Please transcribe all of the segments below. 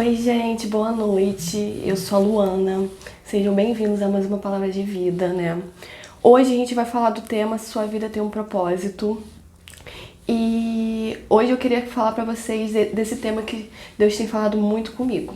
Oi, gente, boa noite. Eu sou a Luana. Sejam bem-vindos a mais uma palavra de vida, né? Hoje a gente vai falar do tema Sua Vida Tem um Propósito. E hoje eu queria falar pra vocês desse tema que Deus tem falado muito comigo,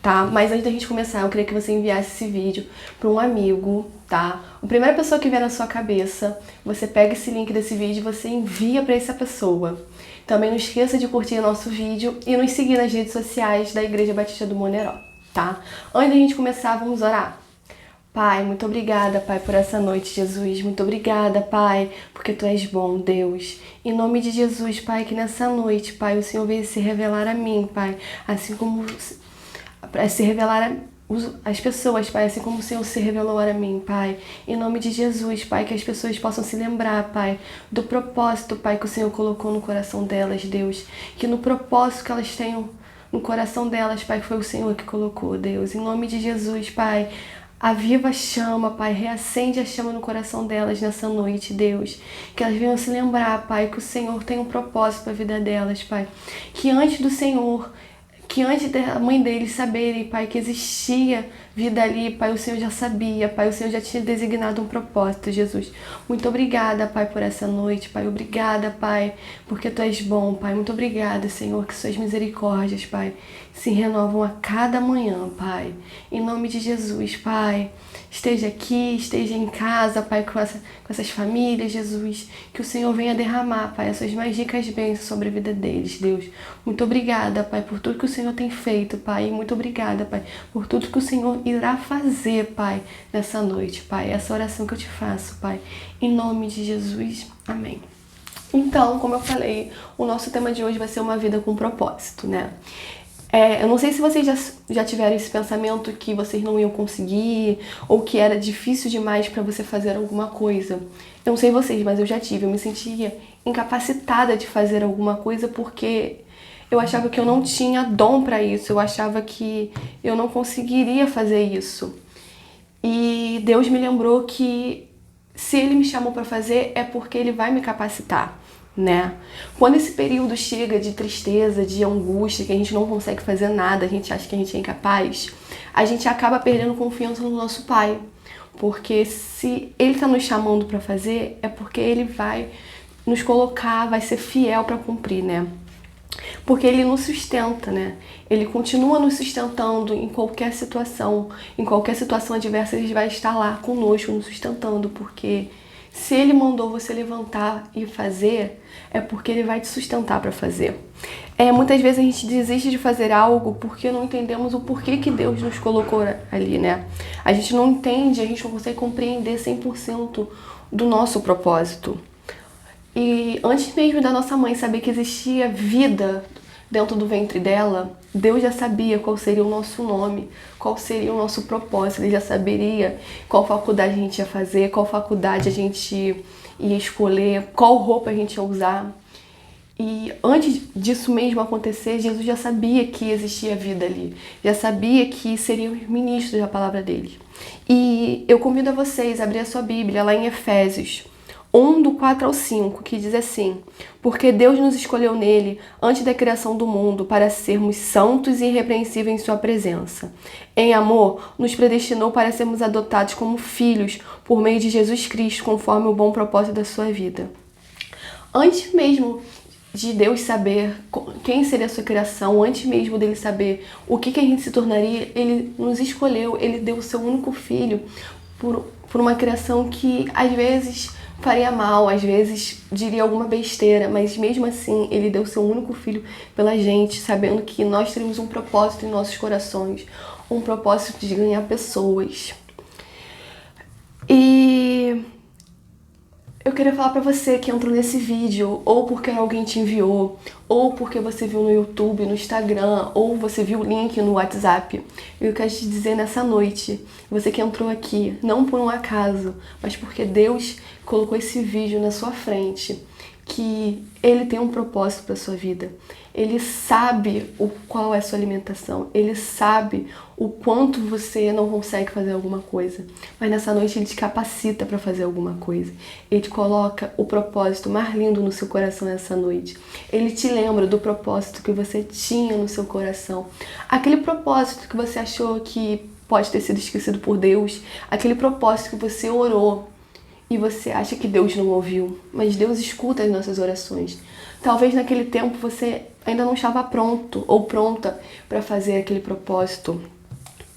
tá? Mas antes da gente começar, eu queria que você enviasse esse vídeo para um amigo, tá? A primeira pessoa que vier na sua cabeça, você pega esse link desse vídeo e você envia para essa pessoa. Também não esqueça de curtir o nosso vídeo e nos seguir nas redes sociais da Igreja Batista do Moneró, tá? Antes da gente começar, vamos orar. Pai, muito obrigada, Pai, por essa noite, Jesus. Muito obrigada, Pai, porque Tu és bom, Deus. Em nome de Jesus, Pai, que nessa noite, Pai, o Senhor venha se revelar a mim, Pai, assim como se revelar às pessoas, Pai, assim como o Senhor se revelou a mim, Pai. Em nome de Jesus, Pai, que as pessoas possam se lembrar, Pai, do propósito, Pai, que o Senhor colocou no coração delas, Deus. Que no propósito que elas tenham no coração delas, Pai, que foi o Senhor que colocou, Deus. Em nome de Jesus, Pai, aviva a chama, Pai, reacende a chama no coração delas nessa noite, Deus. Que elas venham se lembrar, Pai, que o Senhor tem um propósito para a vida delas, Pai. Que antes da mãe deles saberem, Pai, que existia vida ali, Pai, o Senhor já sabia, Pai, o Senhor já tinha designado um propósito, Jesus. Muito obrigada, Pai, por essa noite, Pai. Obrigada, Pai, porque Tu és bom, Pai. Muito obrigada, Senhor, que Suas misericórdias, Pai, se renovam a cada manhã, Pai. Em nome de Jesus, Pai, esteja aqui, esteja em casa, Pai, com essas famílias, Jesus. Que o Senhor venha derramar, Pai, as Suas mais ricas bênçãos sobre a vida deles, Deus. Muito obrigada, Pai, por tudo que o Senhor tem feito, Pai. E muito obrigada, Pai, por tudo que o Senhor irá fazer, Pai, nessa noite, Pai. Essa oração que eu te faço, Pai. Em nome de Jesus. Amém. Então, como eu falei, o nosso tema de hoje vai ser uma vida com propósito, né? Eu não sei se vocês já tiveram esse pensamento que vocês não iam conseguir ou que era difícil demais para você fazer alguma coisa. Eu não sei vocês, mas eu já tive. Eu me sentia incapacitada de fazer alguma coisa porque eu achava que eu não tinha dom para isso. Eu achava que eu não conseguiria fazer isso. E Deus me lembrou que se Ele me chamou para fazer é porque Ele vai me capacitar, né? Quando esse período chega de tristeza, de angústia, que a gente não consegue fazer nada, a gente acha que a gente é incapaz, a gente acaba perdendo confiança no nosso Pai. Porque se Ele está nos chamando para fazer, é porque Ele vai nos colocar, vai ser fiel para cumprir, né? Porque Ele nos sustenta, né? Ele continua nos sustentando em qualquer situação adversa, Ele vai estar lá conosco, nos sustentando, porque se Ele mandou você levantar e fazer, é porque Ele vai te sustentar para fazer. Muitas vezes a gente desiste de fazer algo porque não entendemos o porquê que Deus nos colocou ali, né? A gente não entende, a gente não consegue compreender 100% do nosso propósito. E antes mesmo da nossa mãe saber que existia vida dentro do ventre dela, Deus já sabia qual seria o nosso nome, qual seria o nosso propósito. Ele já saberia qual faculdade a gente ia fazer, qual faculdade a gente ia escolher, qual roupa a gente ia usar. E antes disso mesmo acontecer, Jesus já sabia que existia vida ali, já sabia que seriam os ministros da palavra dele. E eu convido a vocês a abrir a sua Bíblia lá em Efésios 1, do 4 ao 5, que diz assim: porque Deus nos escolheu nele, antes da criação do mundo, para sermos santos e irrepreensíveis em sua presença. Em amor, nos predestinou para sermos adotados como filhos por meio de Jesus Cristo, conforme o bom propósito da sua vida. Antes mesmo de Deus saber quem seria a sua criação, antes mesmo dele saber o que a gente se tornaria, Ele nos escolheu, Ele deu o seu único filho por uma criação que às vezes faria mal, às vezes diria alguma besteira, mas mesmo assim Ele deu seu único filho pela gente, sabendo que nós teríamos um propósito em nossos corações, um propósito de ganhar pessoas. E eu queria falar pra você que entrou nesse vídeo, ou porque alguém te enviou, ou porque você viu no YouTube, no Instagram, ou você viu o link no WhatsApp. Eu quero te dizer nessa noite, você que entrou aqui, não por um acaso, mas porque Deus colocou esse vídeo na sua frente. que Ele tem um propósito para sua vida. Ele sabe qual é a sua alimentação. Ele sabe o quanto você não consegue fazer alguma coisa. Mas nessa noite Ele te capacita para fazer alguma coisa. Ele te coloca o propósito mais lindo no seu coração nessa noite. Ele te lembra do propósito que você tinha no seu coração. Aquele propósito que você achou que pode ter sido esquecido por Deus. Aquele propósito que você orou e você acha que Deus não ouviu. Mas Deus escuta as nossas orações. Talvez naquele tempo você ainda não estava pronto ou pronta para fazer aquele propósito.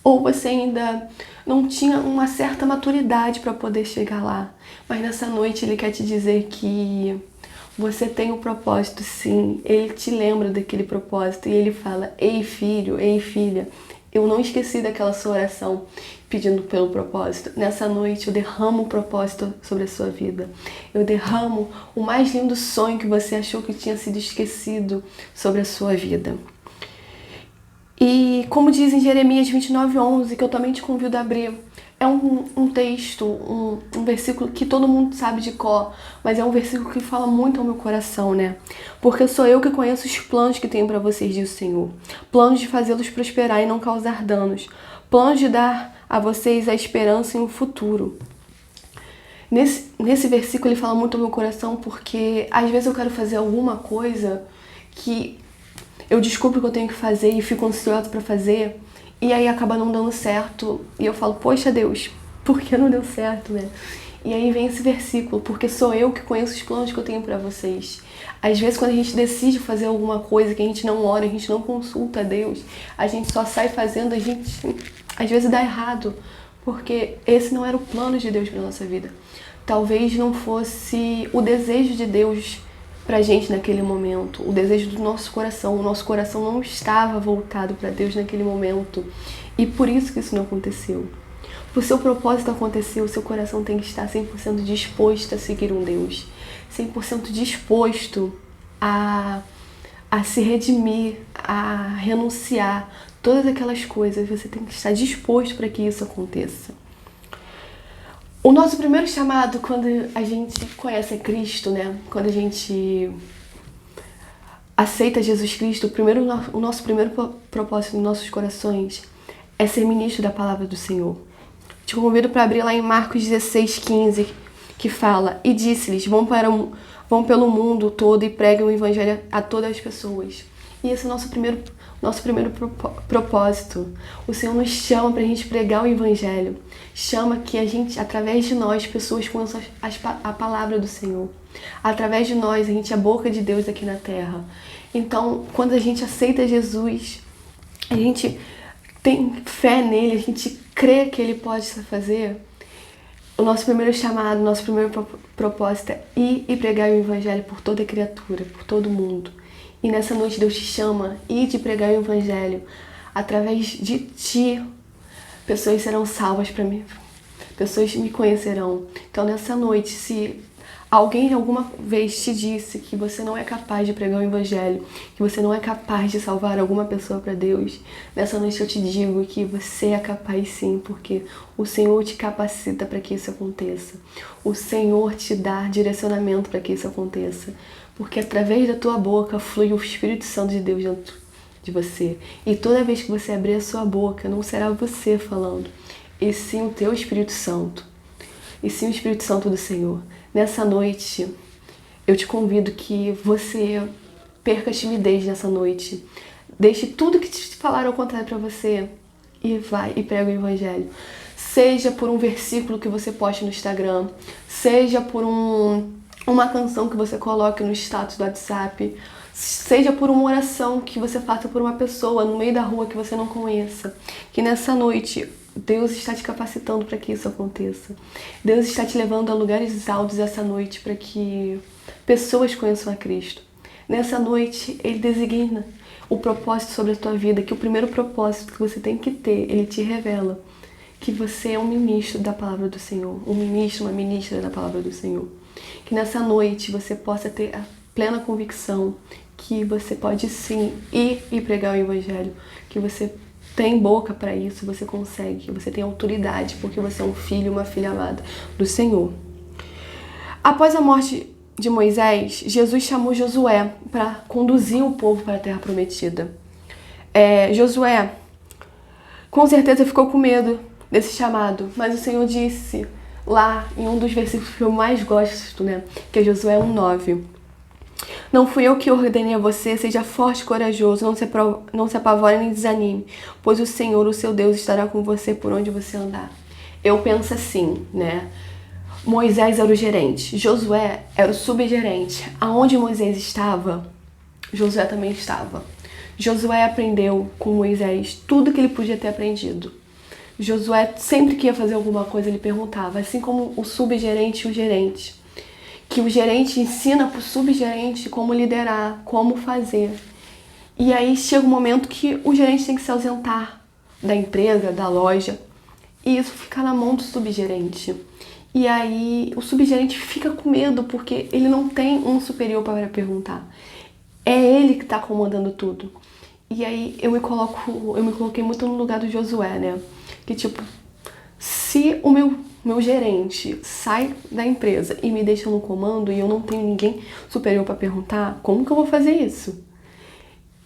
Ou você ainda não tinha uma certa maturidade para poder chegar lá. Mas nessa noite Ele quer te dizer que você tem um propósito, sim. Ele te lembra daquele propósito e Ele fala: ei filho, ei filha, eu não esqueci daquela sua oração pedindo pelo propósito. Nessa noite eu derramo o propósito sobre a sua vida. Eu derramo o mais lindo sonho que você achou que tinha sido esquecido sobre a sua vida. E como diz em Jeremias 29:11, que eu também te convido a abrir, é um texto, um versículo que todo mundo sabe de cor, mas é um versículo que fala muito ao meu coração, né? Porque sou eu que conheço os planos que tenho para vocês, diz o Senhor. Planos de fazê-los prosperar e não causar danos. Planos de dar a vocês a esperança em um futuro. Nesse versículo ele fala muito ao meu coração porque às vezes eu quero fazer alguma coisa que eu descubro que eu tenho que fazer e fico ansiosa para fazer e aí acaba não dando certo e eu falo: poxa Deus, por que não deu certo, né? E aí vem esse versículo: porque sou eu que conheço os planos que eu tenho para vocês. Às vezes quando a gente decide fazer alguma coisa que a gente não ora, a gente não consulta a Deus, a gente só sai fazendo, a gente às vezes dá errado, porque esse não era o plano de Deus para nossa vida. Talvez não fosse o desejo de Deus pra gente naquele momento, o desejo do nosso coração. O nosso coração não estava voltado para Deus naquele momento e por isso que isso não aconteceu. Para o seu propósito acontecer, o seu coração tem que estar 100% disposto a seguir um Deus, 100% disposto a se redimir, a renunciar, todas aquelas coisas. Você tem que estar disposto para que isso aconteça. O nosso primeiro chamado, quando a gente conhece a Cristo, né? Quando a gente aceita Jesus Cristo, o nosso primeiro propósito nos nossos corações é ser ministro da palavra do Senhor. Te convido para abrir lá em Marcos 16:15, que fala: e disse-lhes: vão pelo mundo todo e preguem o evangelho a todas as pessoas. E esse é o nosso primeiro propósito. O Senhor nos chama para a gente pregar o evangelho. Chama que a gente, através de nós, pessoas conheçam a palavra do Senhor. Através de nós, a gente é a boca de Deus aqui na terra. Então, quando a gente aceita Jesus, a gente tem fé nele, a gente crê que ele pode fazer. O nosso primeiro chamado, o nosso primeiro propósito é ir e pregar o evangelho por toda criatura, por todo mundo. E nessa noite Deus te chama, ir de pregar o evangelho. Através de ti, pessoas serão salvas para mim. Pessoas me conhecerão. Então nessa noite, se alguém alguma vez te disse que você não é capaz de pregar o evangelho, que você não é capaz de salvar alguma pessoa para Deus, nessa noite eu te digo que você é capaz sim, porque o Senhor te capacita para que isso aconteça. O Senhor te dá direcionamento para que isso aconteça. Porque através da tua boca flui o Espírito Santo de Deus dentro de você. E toda vez que você abrir a sua boca, não será você falando, e sim o teu Espírito Santo. E sim o Espírito Santo do Senhor. Nessa noite, eu te convido que você perca a timidez nessa noite. Deixe tudo que te falaram ao contrário para você e vai e prega o evangelho. Seja por um versículo que você poste no Instagram, seja por uma canção que você coloque no status do WhatsApp, seja por uma oração que você faça por uma pessoa no meio da rua que você não conheça. Que nessa noite Deus está te capacitando para que isso aconteça. Deus está te levando a lugares altos essa noite para que pessoas conheçam a Cristo. Nessa noite Ele designa o propósito sobre a tua vida, que o primeiro propósito que você tem que ter, Ele te revela que você é um ministro da palavra do Senhor, um ministro, uma ministra da palavra do Senhor. Que nessa noite você possa ter a plena convicção que você pode sim ir e pregar o evangelho, que você tem boca para isso, você consegue, que você tem autoridade, porque você é um filho, uma filha amada do Senhor. Após a morte de Moisés, Jesus chamou Josué para conduzir o povo para a Terra Prometida. Josué, com certeza, ficou com medo desse chamado, mas o Senhor disse lá em um dos versículos que eu mais gosto, né, que é Josué 1:9. Não fui eu que ordenei a você, seja forte e corajoso, não se apavore nem desanime, pois o Senhor, o seu Deus, estará com você por onde você andar. Eu penso assim, né? Moisés era o gerente, Josué era o subgerente. Aonde Moisés estava, Josué também estava. Josué aprendeu com Moisés tudo que ele podia ter aprendido. Josué, sempre que ia fazer alguma coisa, ele perguntava, assim como o subgerente e o gerente. Que o gerente ensina para o subgerente como liderar, como fazer. E aí chega um momento que o gerente tem que se ausentar da empresa, da loja, e isso fica na mão do subgerente. E aí o subgerente fica com medo porque ele não tem um superior para perguntar. É ele que está comandando tudo. E aí eu me coloquei muito no lugar do Josué, né? Que tipo, se o meu gerente sai da empresa e me deixa no comando e eu não tenho ninguém superior para perguntar, como que eu vou fazer isso?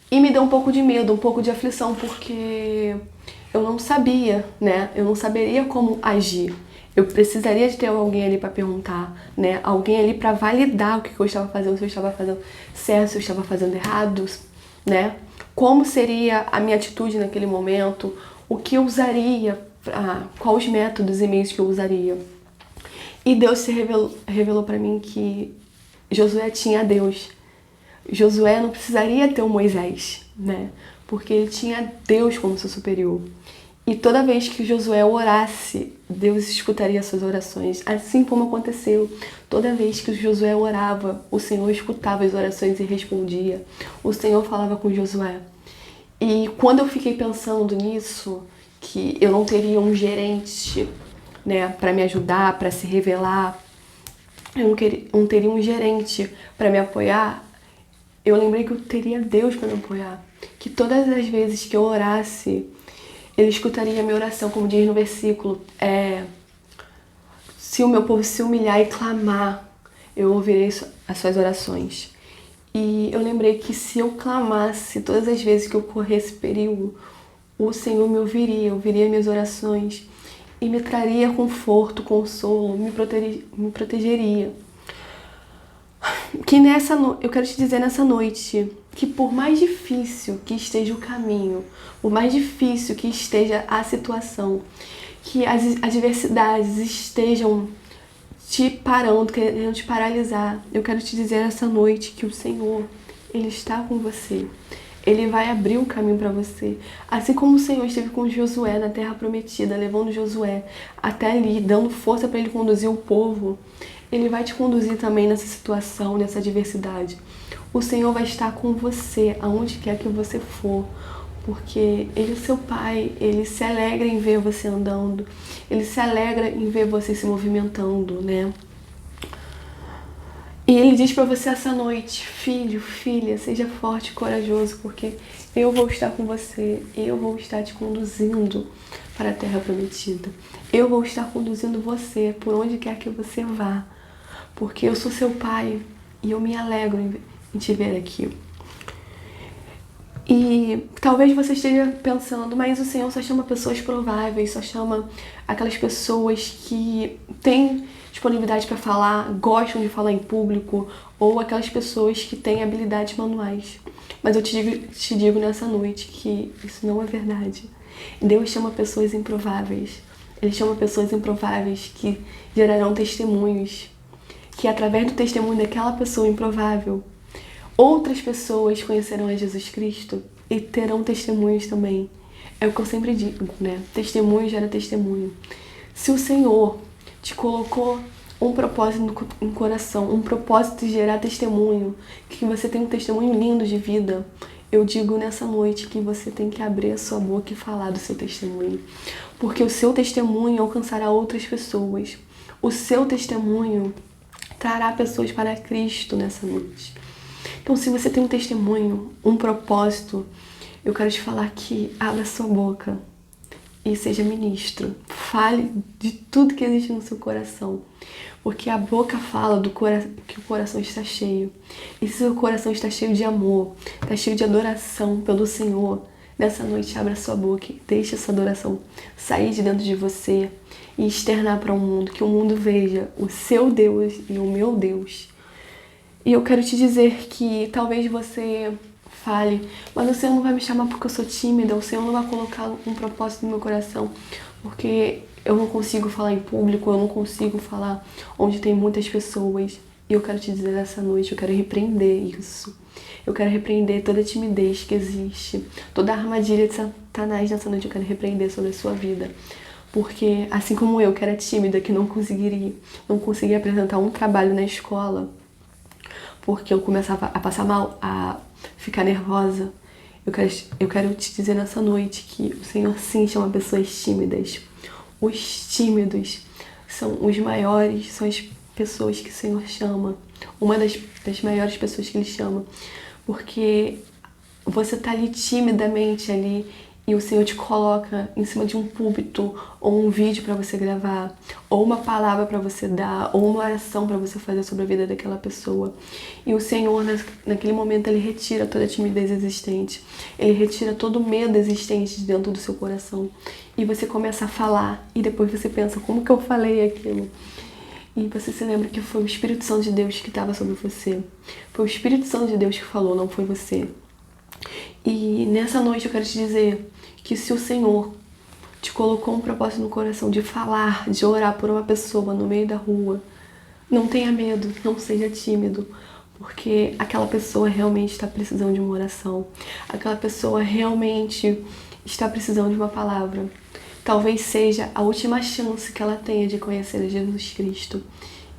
E me deu um pouco de medo, um pouco de aflição, porque eu não sabia, né? Eu não saberia como agir. Eu precisaria de ter alguém ali para perguntar, né? Alguém ali para validar o que eu estava fazendo, se eu estava fazendo certo, se eu estava fazendo errado, né? Como seria a minha atitude naquele momento, o que eu usaria, quais métodos e meios que eu usaria. E Deus se revelou para mim que Josué tinha Deus. Josué não precisaria ter o Moisés, né? Porque ele tinha Deus como seu superior. E toda vez que Josué orasse, Deus escutaria suas orações. Assim como aconteceu. Toda vez que Josué orava, o Senhor escutava as orações e respondia. O Senhor falava com Josué. E quando eu fiquei pensando nisso, que eu não teria um gerente, né, para me ajudar, para se revelar, eu não teria um gerente para me apoiar, eu lembrei que eu teria Deus para me apoiar. Que todas as vezes que eu orasse, Ele escutaria a minha oração, como diz no versículo, se o meu povo se humilhar e clamar, eu ouvirei as suas orações. E eu lembrei que se eu clamasse todas as vezes que eu corresse perigo, o Senhor me ouviria minhas orações e me traria conforto, consolo, me protegeria. Que eu quero te dizer nessa noite que por mais difícil que esteja o caminho, por mais difícil que esteja a situação, que as adversidades estejam te parando, querendo te paralisar, eu quero te dizer nessa noite que o Senhor, Ele está com você. Ele vai abrir o caminho para você. Assim como o Senhor esteve com Josué na Terra Prometida, levando Josué até ali, dando força para ele conduzir o povo, Ele vai te conduzir também nessa situação, nessa adversidade. O Senhor vai estar com você, aonde quer que você for, porque Ele é seu Pai, Ele se alegra em ver você andando, Ele se alegra em ver você se movimentando, né? E Ele diz para você essa noite, filho, filha, seja forte e corajoso, porque eu vou estar com você, eu vou estar te conduzindo para a Terra Prometida. Eu vou estar conduzindo você por onde quer que você vá, porque eu sou seu Pai e eu me alegro em te ver aqui. E talvez você esteja pensando, mas o Senhor só chama pessoas prováveis, só chama aquelas pessoas que têm disponibilidade para falar, gostam de falar em público, ou aquelas pessoas que têm habilidades manuais. Mas eu te digo nessa noite que isso não é verdade. Deus chama pessoas improváveis. Ele chama pessoas improváveis que gerarão testemunhos, que através do testemunho daquela pessoa improvável, outras pessoas conhecerão a Jesus Cristo e terão testemunhos também. É o que eu sempre digo, né? Testemunho gera testemunho. Se o Senhor te colocou um propósito no coração, um propósito de gerar testemunho, que você tem um testemunho lindo de vida, eu digo nessa noite que você tem que abrir a sua boca e falar do seu testemunho. Porque o seu testemunho alcançará outras pessoas. O seu testemunho trará pessoas para Cristo nessa noite. Então, se você tem um testemunho, um propósito, eu quero te falar que abra sua boca e seja ministro. Fale de tudo que existe no seu coração. Porque a boca fala que o coração está cheio. E se o coração está cheio de amor, está cheio de adoração pelo Senhor, nessa noite abra sua boca e deixe essa adoração sair de dentro de você e externar para o mundo, que o mundo veja o seu Deus e o meu Deus. E eu quero te dizer que talvez você fale, mas o Senhor não vai me chamar porque eu sou tímida, o Senhor não vai colocar um propósito no meu coração, porque eu não consigo falar em público, eu não consigo falar onde tem muitas pessoas. E eu quero te dizer nessa noite, eu quero repreender isso. Eu quero repreender toda a timidez que existe, toda a armadilha de Satanás nessa noite, eu quero repreender sobre a sua vida. Porque assim como eu, que era tímida, que não conseguia apresentar um trabalho na escola, porque eu começava a passar mal, a ficar nervosa. Eu quero te dizer nessa noite que o Senhor sim chama pessoas tímidas. Os tímidos são os maiores, são as pessoas que o Senhor chama. Uma das maiores pessoas que Ele chama. Porque você tá ali timidamente ali e o Senhor te coloca em cima de um púlpito ou um vídeo para você gravar, ou uma palavra para você dar, ou uma oração para você fazer sobre a vida daquela pessoa. E o Senhor, naquele momento, Ele retira toda a timidez existente. Ele retira todo o medo existente de dentro do seu coração. E você começa a falar e depois você pensa, como que eu falei aquilo? E você se lembra que foi o Espírito Santo de Deus que estava sobre você. Foi o Espírito Santo de Deus que falou, não foi você. E nessa noite eu quero te dizer que se o Senhor te colocou um propósito no coração de falar, de orar por uma pessoa no meio da rua, não tenha medo, não seja tímido, porque aquela pessoa realmente está precisando de uma oração. Aquela pessoa realmente está precisando de uma palavra. Talvez seja a última chance que ela tenha de conhecer a Jesus Cristo.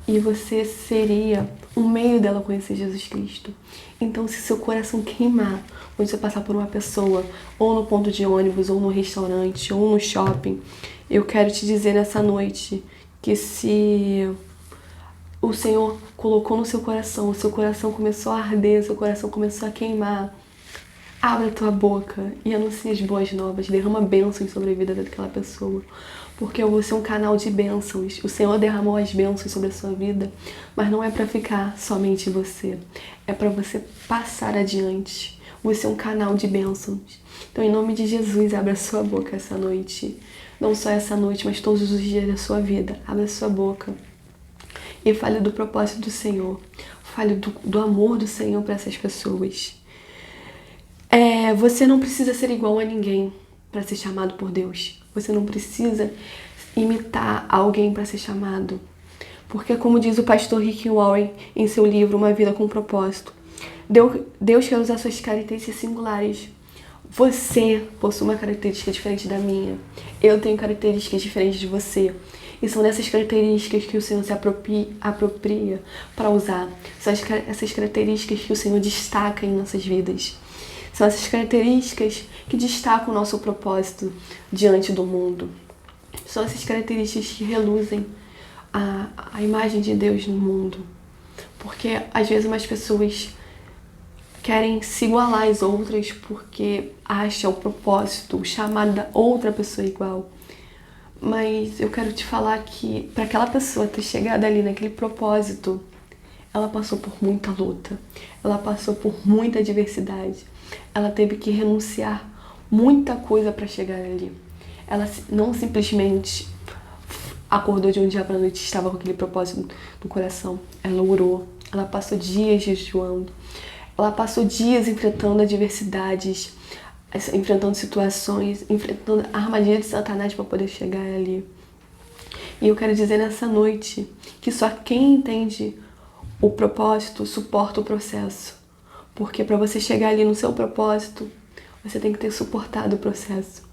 E você seria um meio dela conhecer Jesus Cristo. Então, se seu coração queimar, quando você passar por uma pessoa, ou no ponto de ônibus, ou no restaurante, ou no shopping, eu quero te dizer nessa noite que se o Senhor colocou no seu coração, o seu coração começou a arder, o seu coração começou a queimar, abra a tua boca e anuncia as boas novas, derrama bênçãos sobre a vida daquela pessoa. Porque eu vou ser um canal de bênçãos. O Senhor derramou as bênçãos sobre a sua vida, mas não é para ficar somente você. É para você passar adiante. Você é um canal de bênçãos. Então, em nome de Jesus, abra a sua boca essa noite. Não só essa noite, mas todos os dias da sua vida. Abra a sua boca e fale do propósito do Senhor. Fale do amor do Senhor para essas pessoas. Você não precisa ser igual a ninguém para ser chamado por Deus. Você não precisa imitar alguém para ser chamado. Porque, como diz o pastor Rick Warren em seu livro Uma Vida com Propósito, Deus quer usar suas características singulares. Você possui uma característica diferente da minha. Eu tenho características diferentes de você. E são dessas características que o Senhor se apropria para usar. São essas características que o Senhor destaca em nossas vidas. São essas características que destacam o nosso propósito diante do mundo. São essas características que reluzem a imagem de Deus no mundo. Porque às vezes umas pessoas querem se igualar às outras porque acham o propósito, o chamado da outra pessoa igual. Mas eu quero te falar que para aquela pessoa ter chegado ali naquele propósito, ela passou por muita luta, ela passou por muita adversidade, ela teve que renunciar muita coisa para chegar ali. Ela não simplesmente acordou de um dia para a noite e estava com aquele propósito no coração. Ela orou, ela passou dias jejuando, ela passou dias enfrentando adversidades, enfrentando situações, enfrentando a armadilha de Satanás para poder chegar ali. E eu quero dizer nessa noite que só quem entende o propósito suporta o processo. Porque para você chegar ali no seu propósito, você tem que ter suportado o processo.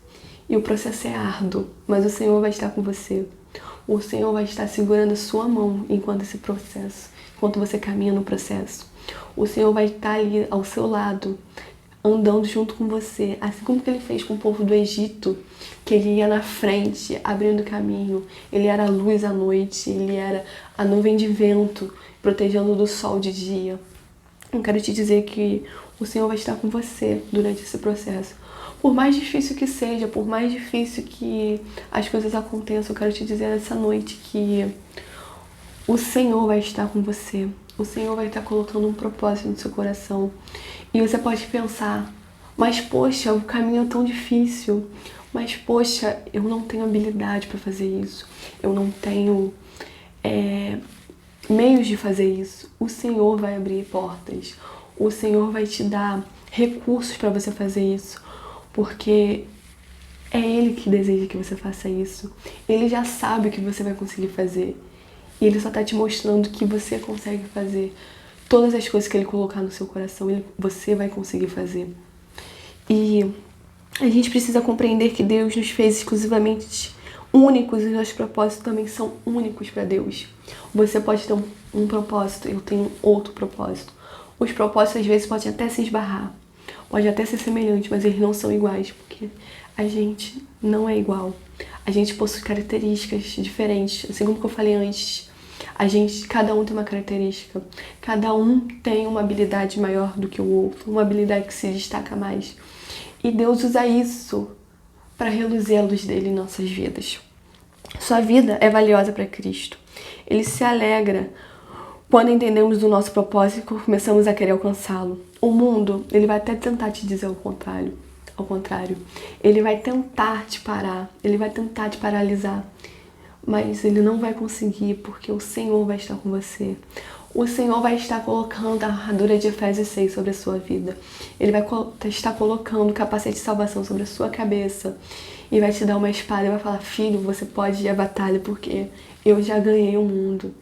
E o processo é árduo, mas o Senhor vai estar com você. O Senhor vai estar segurando a sua mão enquanto você caminha no processo. O Senhor vai estar ali ao seu lado, andando junto com você, assim como que Ele fez com o povo do Egito, que Ele ia na frente, abrindo caminho. Ele era a luz à noite, Ele era a nuvem de vento, protegendo do sol de dia. Eu quero te dizer que o Senhor vai estar com você durante esse processo, Por mais difícil que seja, por mais difícil que as coisas aconteçam, eu quero te dizer essa noite que o Senhor vai estar com você. O Senhor vai estar colocando um propósito no seu coração. E você pode pensar, mas poxa, o caminho é tão difícil. Mas poxa, eu não tenho habilidade para fazer isso. Eu não tenho meios de fazer isso. O Senhor vai abrir portas. O Senhor vai te dar recursos para você fazer isso. Porque é Ele que deseja que você faça isso. Ele já sabe o que você vai conseguir fazer. E Ele só está te mostrando que você consegue fazer. Todas as coisas que Ele colocar no seu coração, você vai conseguir fazer. E a gente precisa compreender que Deus nos fez exclusivamente únicos e os nossos propósitos também são únicos para Deus. Você pode ter um propósito, eu tenho outro propósito. Os propósitos às vezes podem até se esbarrar, pode até ser semelhante, mas eles não são iguais, porque a gente não é igual. A gente possui características diferentes, assim como eu falei antes. Cada um tem uma característica, cada um tem uma habilidade maior do que o outro, uma habilidade que se destaca mais. E Deus usa isso para reluzir a luz dele em nossas vidas. Sua vida é valiosa para Cristo. Ele se alegra quando entendemos o nosso propósito e começamos a querer alcançá-lo. O mundo, ele vai até tentar te dizer o contrário. Ao contrário, ele vai tentar te parar, ele vai tentar te paralisar. Mas ele não vai conseguir, porque o Senhor vai estar com você. O Senhor vai estar colocando a armadura de Efésios 6 sobre a sua vida. Ele vai estar colocando o capacete de salvação sobre a sua cabeça. E vai te dar uma espada e vai falar, filho, você pode ir à batalha, porque eu já ganhei o mundo.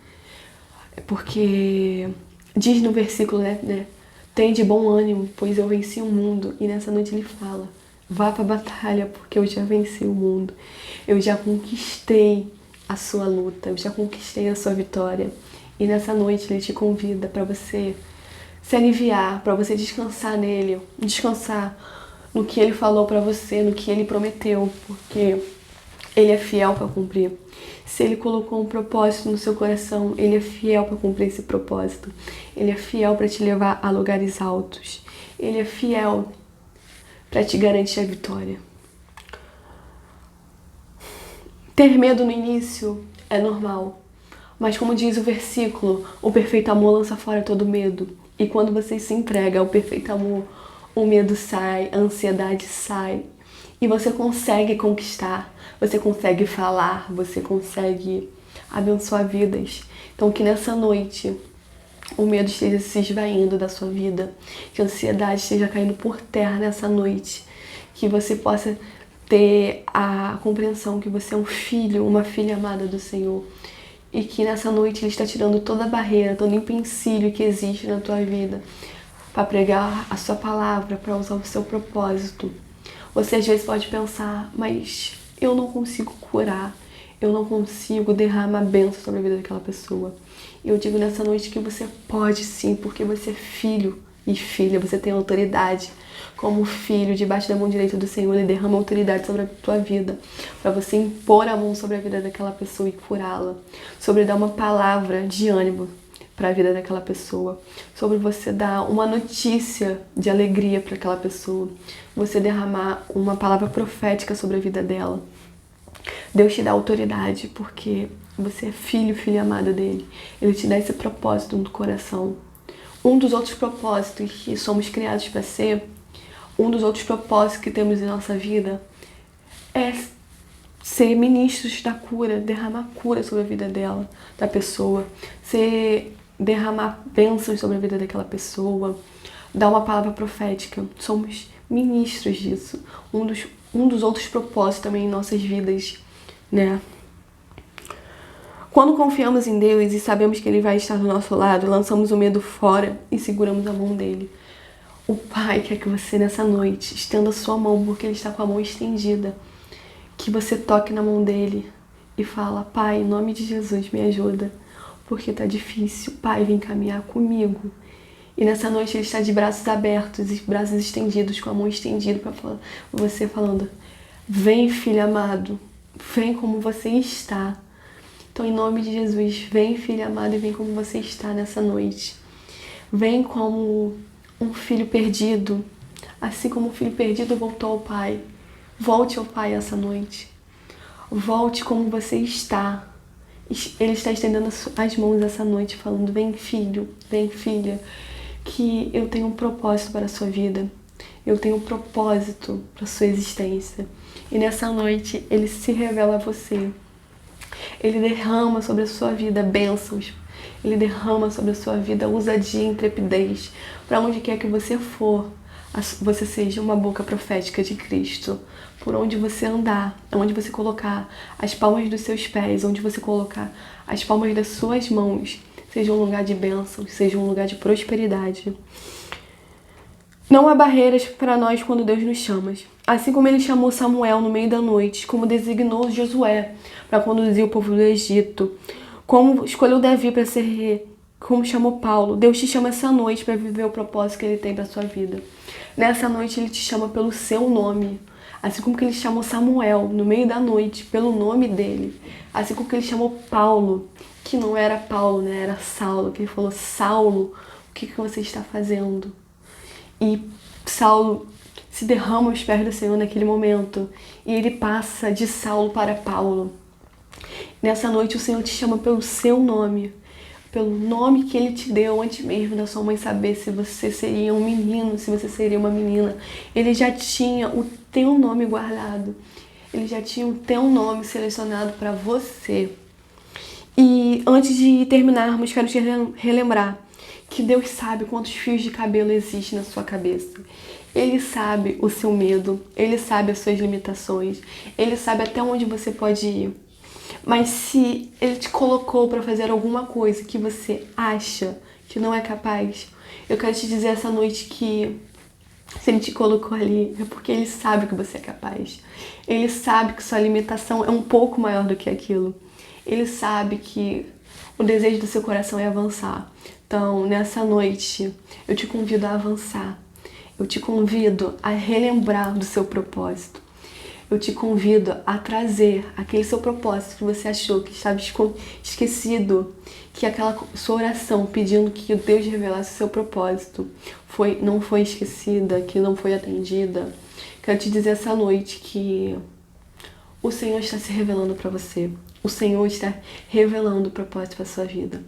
Porque diz no versículo, né? Tem de bom ânimo, pois eu venci o mundo. E nessa noite ele fala, vá pra batalha, porque eu já venci o mundo. Eu já conquistei a sua luta, eu já conquistei a sua vitória. E nessa noite ele te convida para você se aliviar, para você descansar nele, descansar no que ele falou para você, no que ele prometeu, porque ele é fiel para cumprir. Se ele colocou um propósito no seu coração, ele é fiel para cumprir esse propósito. Ele é fiel para te levar a lugares altos. Ele é fiel para te garantir a vitória. Ter medo no início é normal, mas como diz o versículo, o perfeito amor lança fora todo medo. E quando você se entrega ao perfeito amor, o medo sai, a ansiedade sai. E você consegue conquistar, você consegue falar, você consegue abençoar vidas. Então que nessa noite o medo esteja se esvaindo da sua vida, que a ansiedade esteja caindo por terra nessa noite, que você possa ter a compreensão que você é um filho, uma filha amada do Senhor. E que nessa noite Ele está tirando toda a barreira, todo empecilho que existe na tua vida para pregar a sua palavra, para usar o seu propósito. Você às vezes pode pensar, mas eu não consigo curar, eu não consigo derramar bênção sobre a vida daquela pessoa. E eu digo nessa noite que você pode sim, porque você é filho e filha, você tem autoridade. Como filho, debaixo da mão direita do Senhor, Ele derrama autoridade sobre a tua vida, para você impor a mão sobre a vida daquela pessoa e curá-la, sobre dar uma palavra de ânimo para a vida daquela pessoa, sobre você dar uma notícia de alegria para aquela pessoa, você derramar uma palavra profética sobre a vida dela. Deus te dá autoridade porque você é filho, filha amada dele. Ele te dá esse propósito no coração. Um dos outros propósitos que somos criados para ser, um dos outros propósitos que temos em nossa vida é ser ministros da cura, derramar cura sobre a vida dela, da pessoa, derramar bênçãos sobre a vida daquela pessoa, dar uma palavra profética. Somos ministros disso. Um dos outros propósitos também em nossas vidas, né? Quando confiamos em Deus e sabemos que Ele vai estar do nosso lado, lançamos o medo fora e seguramos a mão dele. O Pai quer que você nessa noite estenda a sua mão, porque Ele está com a mão estendida. Que você toque na mão dele e fala, Pai, em nome de Jesus, me ajuda, porque tá difícil. Pai, vem caminhar comigo. E nessa noite Ele está de braços abertos e braços estendidos, com a mão estendida para você falando, vem, filho amado, vem como você está. Então, em nome de Jesus, vem, filho amado, e vem como você está nessa noite. Vem como um filho perdido, Assim como o filho perdido voltou ao pai, volte ao pai essa noite. Volte como você está. Ele está estendendo as mãos essa noite, falando: vem filho, vem filha, que eu tenho um propósito para a sua vida. Eu tenho um propósito para a sua existência. E nessa noite ele se revela a você. Ele derrama sobre a sua vida bênçãos. Ele derrama sobre a sua vida ousadia e intrepidez. Para onde quer que você for, você seja uma boca profética de Cristo. Por onde você andar, onde você colocar as palmas dos seus pés, onde você colocar as palmas das suas mãos, seja um lugar de bênçãos, seja um lugar de prosperidade. Não há barreiras para nós quando Deus nos chama. Assim como ele chamou Samuel no meio da noite, como designou Josué para conduzir o povo do Egito, como escolheu Davi para ser rei, como chamou Paulo, Deus te chama essa noite para viver o propósito que ele tem para sua vida. Nessa noite ele te chama pelo seu nome. Assim como que ele chamou Samuel no meio da noite pelo nome dele. Assim como que ele chamou Paulo, que não era Paulo, né? Era Saulo, que ele falou: Saulo, o que você está fazendo? E Saulo se derrama aos pés do Senhor naquele momento. E ele passa de Saulo para Paulo. Nessa noite o Senhor te chama pelo seu nome. Pelo nome que ele te deu antes mesmo da sua mãe saber se você seria um menino, se você seria uma menina. Ele já tinha o teu nome guardado. Ele já tinha o teu nome selecionado para você. E antes de terminarmos, quero te relembrar que Deus sabe quantos fios de cabelo existem na sua cabeça. Ele sabe o seu medo, ele sabe as suas limitações, ele sabe até onde você pode ir. Mas se ele te colocou para fazer alguma coisa que você acha que não é capaz, eu quero te dizer essa noite que se ele te colocou ali é porque ele sabe que você é capaz. Ele sabe que sua limitação é um pouco maior do que aquilo. Ele sabe que o desejo do seu coração é avançar. Então, nessa noite, eu te convido a avançar. Eu te convido a relembrar do seu propósito. Eu te convido a trazer aquele seu propósito que você achou que estava esquecido, que aquela sua oração pedindo que Deus revelasse o seu propósito não foi esquecida, que não foi atendida. Quero te dizer essa noite que o Senhor está se revelando para você. O Senhor está revelando o propósito para a sua vida.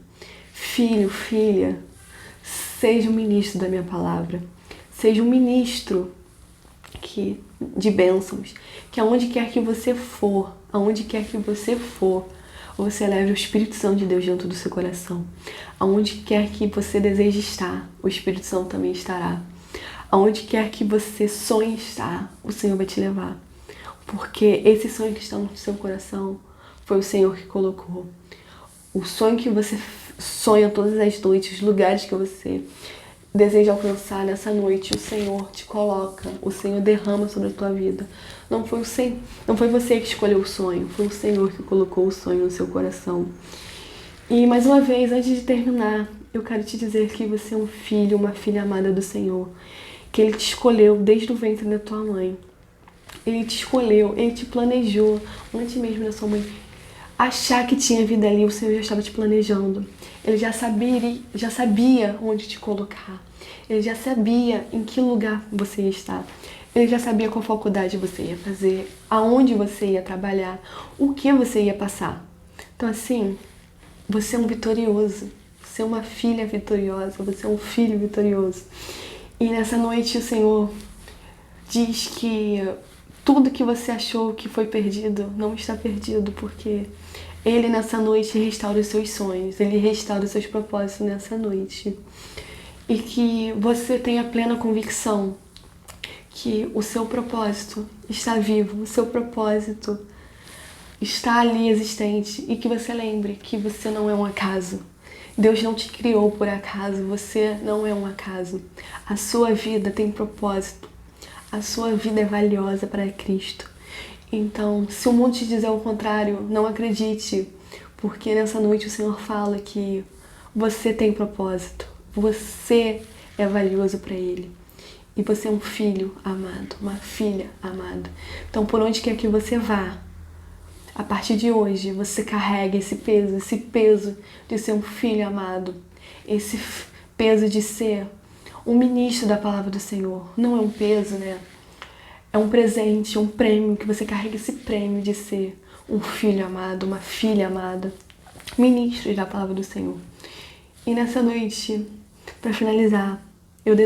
Filho, filha, seja um ministro da minha palavra. Seja um ministro de bênçãos. Que aonde quer que você for, você leve o Espírito Santo de Deus dentro do seu coração. Aonde quer que você deseje estar, o Espírito Santo também estará. Aonde quer que você sonhe estar, o Senhor vai te levar. Porque esse sonho que está no seu coração foi o Senhor que colocou. O sonho que você sonha todas as noites, os lugares que você deseja alcançar nessa noite, o Senhor te coloca, o Senhor derrama sobre a tua vida. Não foi você que escolheu o sonho, foi o Senhor que colocou o sonho no seu coração. E mais uma vez, antes de terminar, eu quero te dizer que você é um filho, uma filha amada do Senhor, que Ele te escolheu desde o ventre da tua mãe. Ele te escolheu, Ele te planejou antes mesmo da sua mãe achar que tinha vida ali, o Senhor já estava te planejando. Ele já sabia onde te colocar. Ele já sabia em que lugar você ia estar. Ele já sabia qual faculdade você ia fazer, aonde você ia trabalhar, o que você ia passar. Então assim, você é um vitorioso. Você é uma filha vitoriosa, você é um filho vitorioso. E nessa noite o Senhor diz que tudo que você achou que foi perdido não está perdido, porque Ele nessa noite restaura os seus sonhos, Ele restaura os seus propósitos nessa noite. E que você tenha plena convicção que o seu propósito está vivo, o seu propósito está ali existente, e que você lembre que você não é um acaso. Deus não te criou por acaso, você não é um acaso. A sua vida tem propósito. A sua vida é valiosa para Cristo. Então, se o mundo te dizer o contrário, não acredite, porque nessa noite o Senhor fala que você tem propósito, você é valioso para Ele. E você é um filho amado, uma filha amada. Então, por onde quer que você vá, a partir de hoje, você carrega esse peso de ser um filho amado, esse peso de ser um ministro da palavra do Senhor. Não é um peso, né? É um presente, um prêmio, que você carrega esse prêmio de ser um filho amado, uma filha amada, ministros da palavra do Senhor. E nessa noite, para finalizar, eu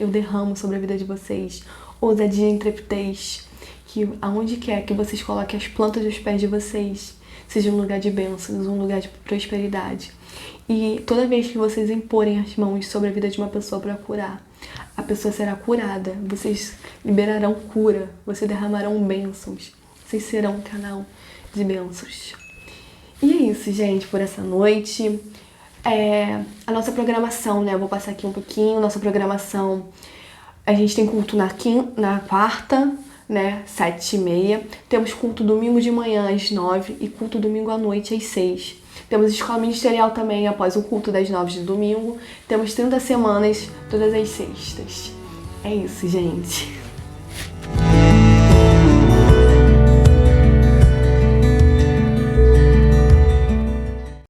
derramo sobre a vida de vocês ousadia e intrepidez, que aonde quer que vocês coloquem as plantas dos pés de vocês, seja um lugar de bênçãos, um lugar de prosperidade. E toda vez que vocês imporem as mãos sobre a vida de uma pessoa para curar, a pessoa será curada, vocês liberarão cura, vocês derramarão bênçãos, vocês serão um canal de bênçãos. E é isso, gente, por essa noite. A nossa programação, né? Eu vou passar aqui um pouquinho. Nossa programação, a gente tem culto na quarta, né? 7h30. Temos culto domingo de manhã às 9 e culto domingo à noite às 6. Temos escola ministerial também após o culto das 9 de domingo. Temos 30 semanas todas as sextas. É isso, gente.